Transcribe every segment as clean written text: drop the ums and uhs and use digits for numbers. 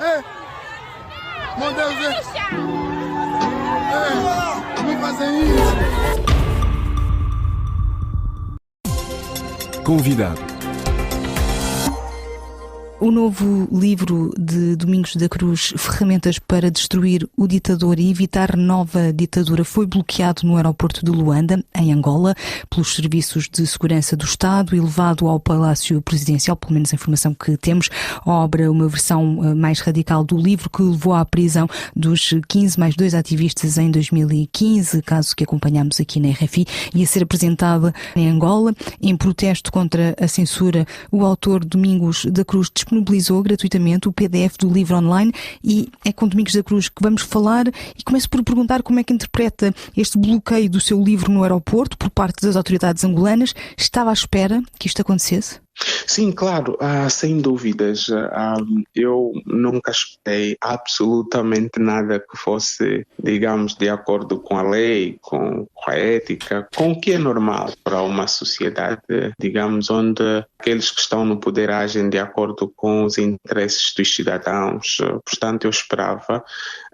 Meu Deus, não fazem isso. Convidado. O novo livro de Domingos da Cruz, Ferramentas para Destruir o Ditador e Evitar Nova Ditadura, foi bloqueado no aeroporto de Luanda, em Angola, pelos serviços de segurança do Estado e levado ao Palácio Presidencial, pelo menos a informação que temos. A obra, uma versão mais radical do livro que levou à prisão dos 15 mais 2 ativistas em 2015, caso que acompanhámos aqui na RFI, ia ser apresentada em Angola. Em protesto contra a censura, o autor Domingos da Cruz disponibilizou gratuitamente o PDF do livro online e é com Domingos da Cruz que vamos falar e começo por perguntar como é que interpreta este bloqueio do seu livro no aeroporto por parte das autoridades angolanas. Estava à espera que isto acontecesse? Sim, claro, sem dúvidas. Eu nunca esperei absolutamente nada que fosse, digamos, de acordo com a lei, com a ética, com o que é normal para uma sociedade, digamos, onde aqueles que estão no poder agem de acordo com os interesses dos cidadãos. Portanto, eu esperava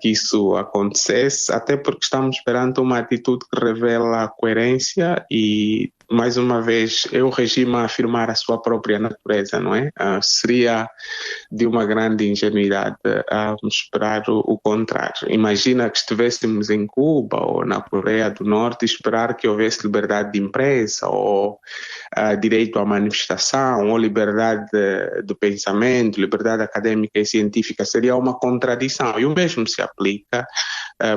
que isso acontecesse, até porque estamos perante uma atitude que revela a coerência e, mais uma vez, é o regime a afirmar a sua própria natureza, não é? Seria de uma grande ingenuidade esperar o contrário. Imagina que estivéssemos em Cuba ou na Coreia do Norte e esperar que houvesse liberdade de imprensa ou direito à manifestação ou liberdade de pensamento, liberdade académica e científica. Seria uma contradição. E o mesmo se aplica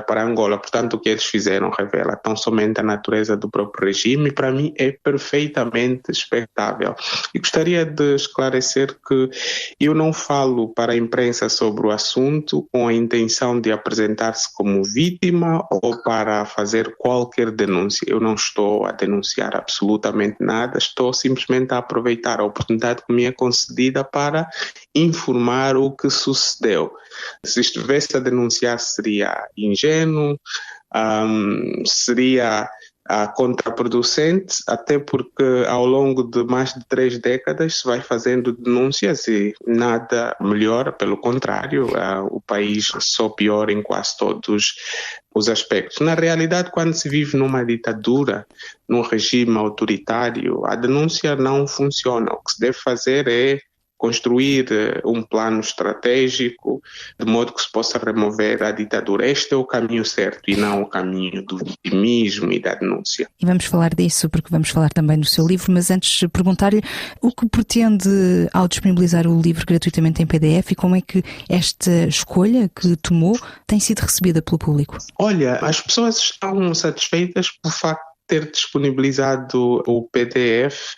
para Angola. Portanto, o que eles fizeram revela tão somente a natureza do próprio regime e, para mim, é perfeitamente expectável. E gostaria de esclarecer que eu não falo para a imprensa sobre o assunto com a intenção de apresentar-se como vítima ou para fazer qualquer denúncia. Eu não estou a denunciar absolutamente nada, estou simplesmente a aproveitar a oportunidade que me é concedida para informar o que sucedeu. Se estivesse a denunciar, seria ingênuo, seria contraproducente, até porque ao longo de mais de 3 décadas se vai fazendo denúncias e nada melhora, pelo contrário, o país só piora em quase todos os aspectos. Na realidade, quando se vive numa ditadura, num regime autoritário, a denúncia não funciona. O que se deve fazer é construir um plano estratégico de modo que se possa remover a ditadura. Este é o caminho certo e não o caminho do vitimismo e da denúncia. E vamos falar disso porque vamos falar também do seu livro, mas antes perguntar-lhe o que pretende ao disponibilizar o livro gratuitamente em PDF e como é que esta escolha que tomou tem sido recebida pelo público? Olha, as pessoas estão satisfeitas pelo facto ter disponibilizado o PDF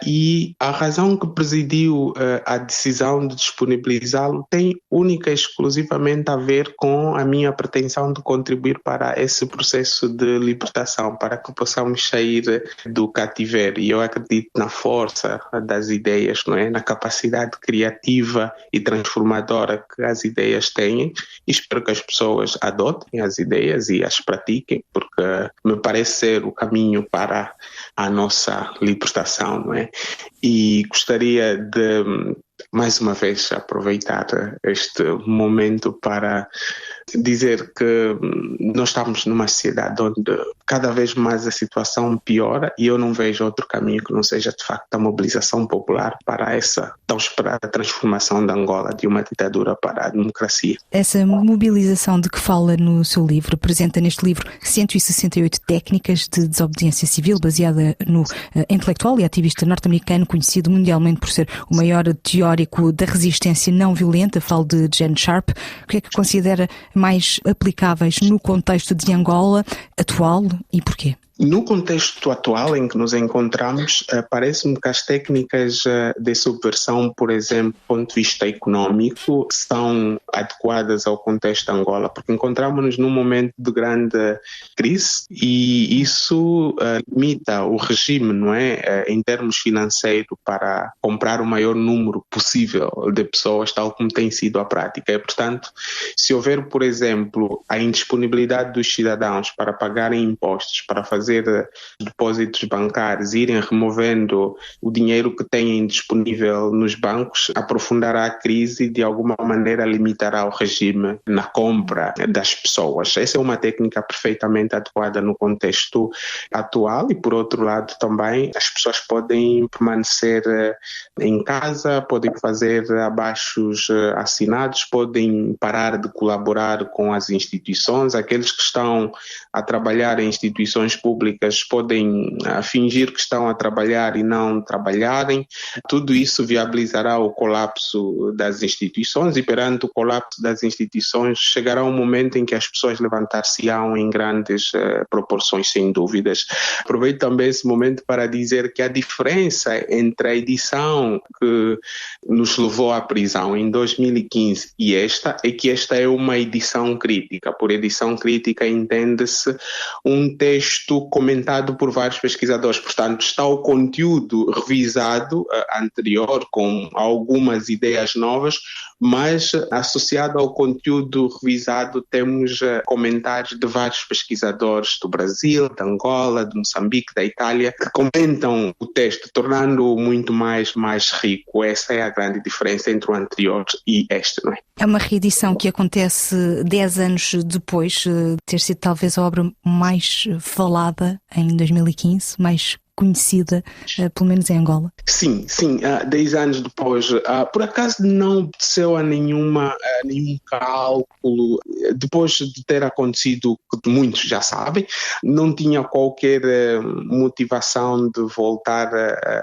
e a razão que presidiu a decisão de disponibilizá-lo tem única e exclusivamente a ver com a minha pretensão de contribuir para esse processo de libertação, para que possamos sair do cativeiro. E eu acredito na força das ideias, não é? Na capacidade criativa e transformadora que as ideias têm, e espero que as pessoas adotem as ideias e as pratiquem, porque me parece ser o caminho para a nossa libertação, não é? E gostaria de, mais uma vez, aproveitar este momento para dizer que nós estamos numa sociedade onde cada vez mais a situação piora e eu não vejo outro caminho que não seja, de facto, a mobilização popular para essa tão esperada transformação de Angola de uma ditadura para a democracia. Essa mobilização de que fala no seu livro, apresenta neste livro 168 técnicas de desobediência civil baseada no intelectual e ativista norte-americano conhecido mundialmente por ser o maior teórico da resistência não violenta, falo de Gene Sharp. O que é que considera mais aplicáveis no contexto de Angola atual e porquê? No contexto atual em que nos encontramos, parece-me que as técnicas de subversão, por exemplo, do ponto de vista económico, são adequadas ao contexto de Angola, porque encontramos-nos num momento de grande crise e isso limita o regime, não é, em termos financeiros, para comprar o maior número possível de pessoas, tal como tem sido a prática. E, portanto, se houver, por exemplo, a indisponibilidade dos cidadãos para pagarem impostos, para fazer depósitos bancários, irem removendo o dinheiro que têm disponível nos bancos, aprofundará a crise e de alguma maneira limitará facilitará o regime na compra das pessoas. Essa é uma técnica perfeitamente adequada no contexto atual e, por outro lado, também as pessoas podem permanecer em casa, podem fazer abaixos assinados, podem parar de colaborar com as instituições. Aqueles que estão a trabalhar em instituições públicas podem fingir que estão a trabalhar e não trabalharem. Tudo isso viabilizará o colapso das instituições e, perante o colapso das instituições, chegará um momento em que as pessoas levantar-se-ão em grandes proporções, sem dúvidas. Aproveito também esse momento para dizer que a diferença entre a edição que nos levou à prisão em 2015 e esta é que esta é uma edição crítica. Por edição crítica entende-se um texto comentado por vários pesquisadores. Portanto, está o conteúdo revisado anterior com algumas ideias novas, mas associado ao conteúdo revisado temos comentários de vários pesquisadores do Brasil, de Angola, de Moçambique, da Itália, que comentam o texto, tornando-o muito mais rico. Essa é a grande diferença entre o anterior e este, não é? É uma reedição que acontece 10 anos depois de ter sido talvez a obra mais falada em 2015, mais conhecida, pelo menos em Angola. Sim, 10 anos depois. Por acaso não obedeceu a nenhum cálculo. Depois de ter acontecido o que muitos já sabem, não tinha qualquer motivação de voltar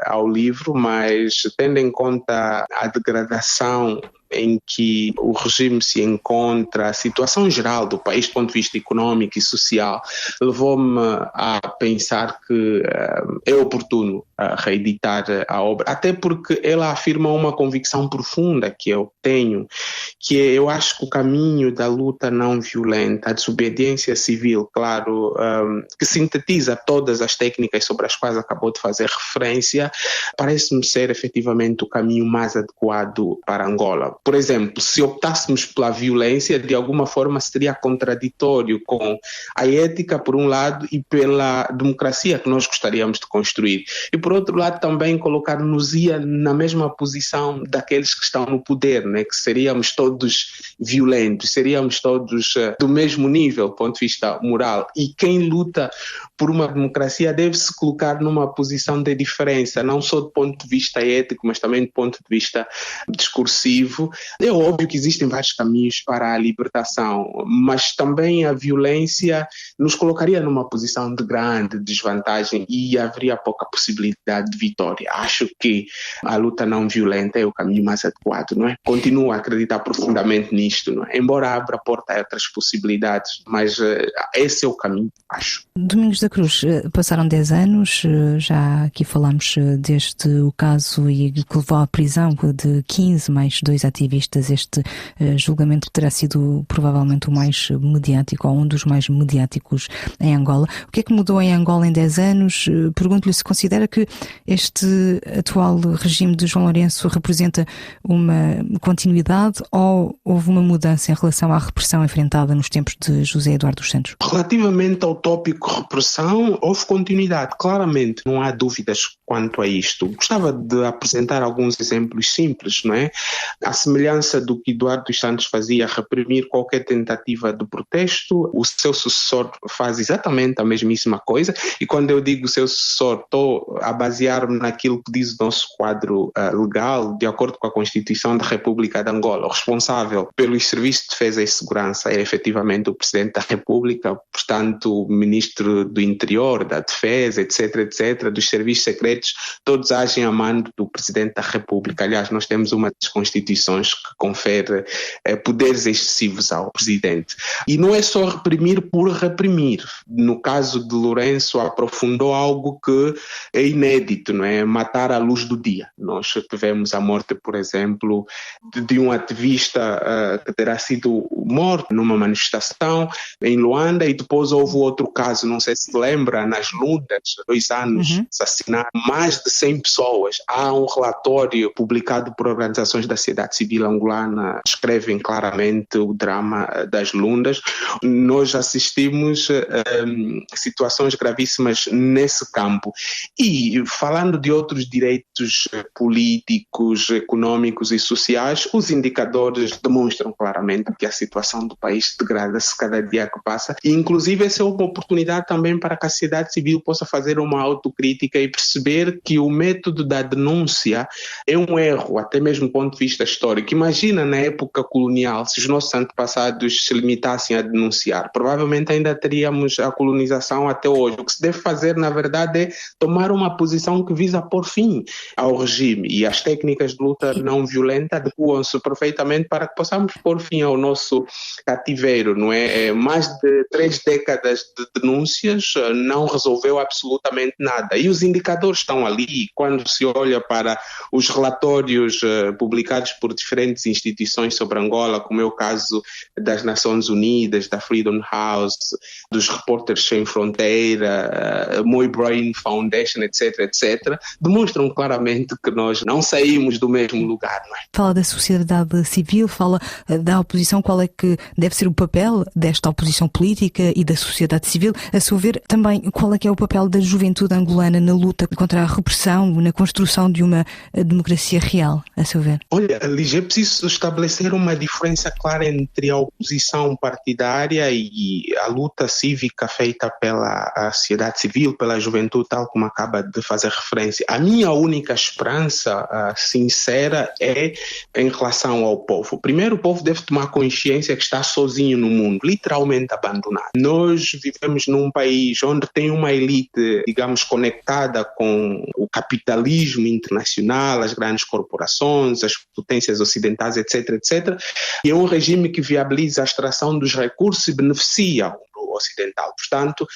ao livro, mas tendo em conta a degradação em que o regime se encontra, a situação geral do país do ponto de vista econômico e social, levou-me a pensar que é oportuno reeditar a obra, até porque ela afirma uma convicção profunda que eu tenho, que eu acho que o caminho da luta não violenta, a desobediência civil, claro, que sintetiza todas as técnicas sobre as quais acabou de fazer referência, parece-me ser efetivamente o caminho mais adequado para Angola. Por exemplo, se optássemos pela violência, de alguma forma seria contraditório com a ética, por um lado, e pela democracia que nós gostaríamos de construir. E, por outro lado, também colocar-nos-ia na mesma posição daqueles que estão no poder, né? Que seríamos todos violentos, seríamos todos do mesmo nível do ponto de vista moral. E quem luta por uma democracia deve se colocar numa posição de diferença, não só do ponto de vista ético, mas também do ponto de vista discursivo. É óbvio que existem vários caminhos para a libertação, mas também a violência nos colocaria numa posição de grande desvantagem e haveria pouca possibilidade de vitória. Acho que a luta não violenta é o caminho mais adequado, não é? Continuo a acreditar profundamente nisto, não é? Embora abra porta a outras possibilidades, mas esse é o caminho, acho. Domingos da Cruz, passaram 10 anos, já aqui falámos deste o caso e que levou à prisão de 15 mais 2 ativistas, este julgamento que terá sido provavelmente o mais mediático ou um dos mais mediáticos em Angola. O que é que mudou em Angola em 10 anos? Pergunto-lhe se considera que este atual regime de João Lourenço representa uma continuidade ou houve uma mudança em relação à repressão enfrentada nos tempos de José Eduardo dos Santos? Relativamente ao tópico repressão, houve continuidade, claramente, não há dúvidas quanto a isto. Gostava de apresentar alguns exemplos simples, não é? À semelhança do que Eduardo dos Santos fazia, reprimir qualquer tentativa de protesto, o seu sucessor faz exatamente a mesmíssima coisa, e quando eu digo seu sucessor, estou a basear-me naquilo que diz o nosso quadro legal, de acordo com a Constituição da República de Angola. O responsável pelos serviços de defesa e segurança é efetivamente o Presidente da República, portanto, o Ministro do Interior, da Defesa, etc., dos serviços secretos, todos agem a mando do Presidente da República. Aliás, nós temos uma das Constituições que confere poderes excessivos ao Presidente. E não é só reprimir por reprimir. No caso de Lourenço, aprofundou algo que é inédito, não é? Matar à luz do dia. Nós tivemos a morte, por exemplo, de um ativista que terá sido morto numa manifestação em Luanda, e depois houve outro caso, não sei se lembra, nas Lundas, 2 anos, assassinaram mais de 100 pessoas. Há um relatório publicado por organizações da sociedade civil civil angolana descrevem claramente o drama das Lundas. Nós assistimos situações gravíssimas nesse campo. E falando de outros direitos políticos, econômicos e sociais, os indicadores demonstram claramente que a situação do país degrada-se cada dia que passa. E, inclusive, essa é uma oportunidade também para que a sociedade civil possa fazer uma autocrítica e perceber que o método da denúncia é um erro, até mesmo do ponto de vista histórico. Imagina na época colonial, se os nossos antepassados se limitassem a denunciar, provavelmente ainda teríamos a colonização até hoje. O que se deve fazer, na verdade, é tomar uma posição que visa pôr fim ao regime, e as técnicas de luta não violenta adequam-se perfeitamente para que possamos pôr fim ao nosso cativeiro, não é? Mais de 3 décadas de denúncias não resolveu absolutamente nada, e os indicadores estão ali. Quando se olha para os relatórios publicados por diferentes instituições sobre Angola, como é o caso das Nações Unidas, da Freedom House, dos Repórteres Sem Fronteira, Moi Brain Foundation, etc., demonstram claramente que nós não saímos do mesmo lugar, não é? Fala da sociedade civil, fala da oposição. Qual é que deve ser o papel desta oposição política e da sociedade civil? A seu ver, também, qual é que é o papel da juventude angolana na luta contra a repressão, na construção de uma democracia real, a seu ver? Olha, Lígia, é preciso estabelecer uma diferença clara entre a oposição partidária e a luta cívica feita pela sociedade civil, pela juventude, tal como acaba de fazer referência. A minha única esperança sincera é em relação ao povo. Primeiro, o povo deve tomar consciência que está sozinho no mundo, literalmente abandonado. Nós vivemos num país onde tem uma elite, digamos, conectada com o capitalismo internacional, as grandes corporações, as potências ocidentais, etc., e é um regime que viabiliza a extração dos recursos e beneficia o ocidental. Portanto,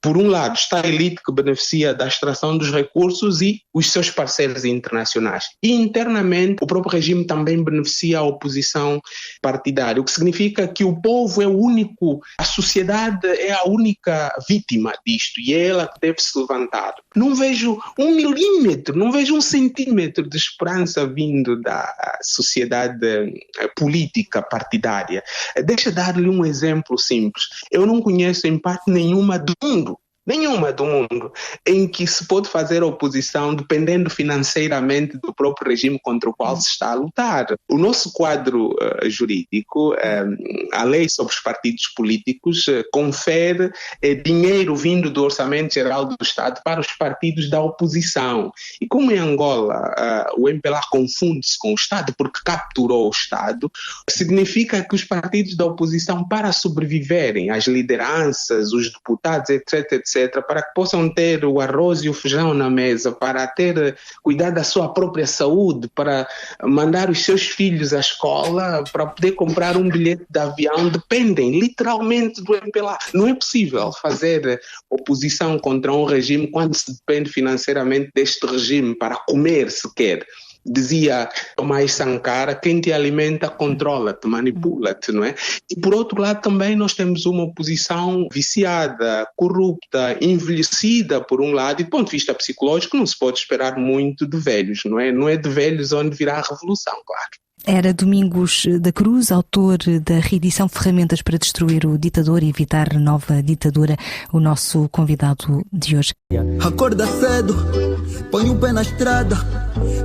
por um lado está a elite que beneficia da extração dos recursos e os seus parceiros internacionais. E internamente o próprio regime também beneficia a oposição partidária, o que significa que o povo é o único, a sociedade é a única vítima disto, e é ela que deve se levantar. Não vejo 1 milímetro, não vejo 1 centímetro de esperança vindo da sociedade política partidária. Deixa eu dar-lhe um exemplo simples. Eu não conheço em parte nenhuma do mundo, em que se pode fazer oposição dependendo financeiramente do próprio regime contra o qual se está a lutar. O nosso quadro jurídico, a lei sobre os partidos políticos, confere dinheiro vindo do Orçamento Geral do Estado para os partidos da oposição. E como em Angola o MPLA confunde-se com o Estado porque capturou o Estado, significa que os partidos da oposição, para sobreviverem, as lideranças, os deputados, etc., para que possam ter o arroz e o feijão na mesa, para cuidar da sua própria saúde, para mandar os seus filhos à escola, para poder comprar um bilhete de avião, dependem literalmente do MPLA. Não é possível fazer oposição contra um regime quando se depende financeiramente deste regime para comer sequer. Dizia Tomás Sankara, quem te alimenta controla-te, manipula-te, não é? E por outro lado também nós temos uma oposição viciada, corrupta, envelhecida por um lado, e do ponto de vista psicológico não se pode esperar muito de velhos, não é? Não é de velhos onde virá a revolução, claro. Era Domingos da Cruz, autor da reedição Ferramentas para Destruir o Ditador e Evitar Nova Ditadura, o nosso convidado de hoje. Acorda cedo, põe o pé na estrada,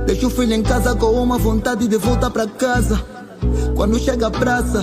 deixa o filho em casa com uma vontade de voltar para casa. Quando chega a praça,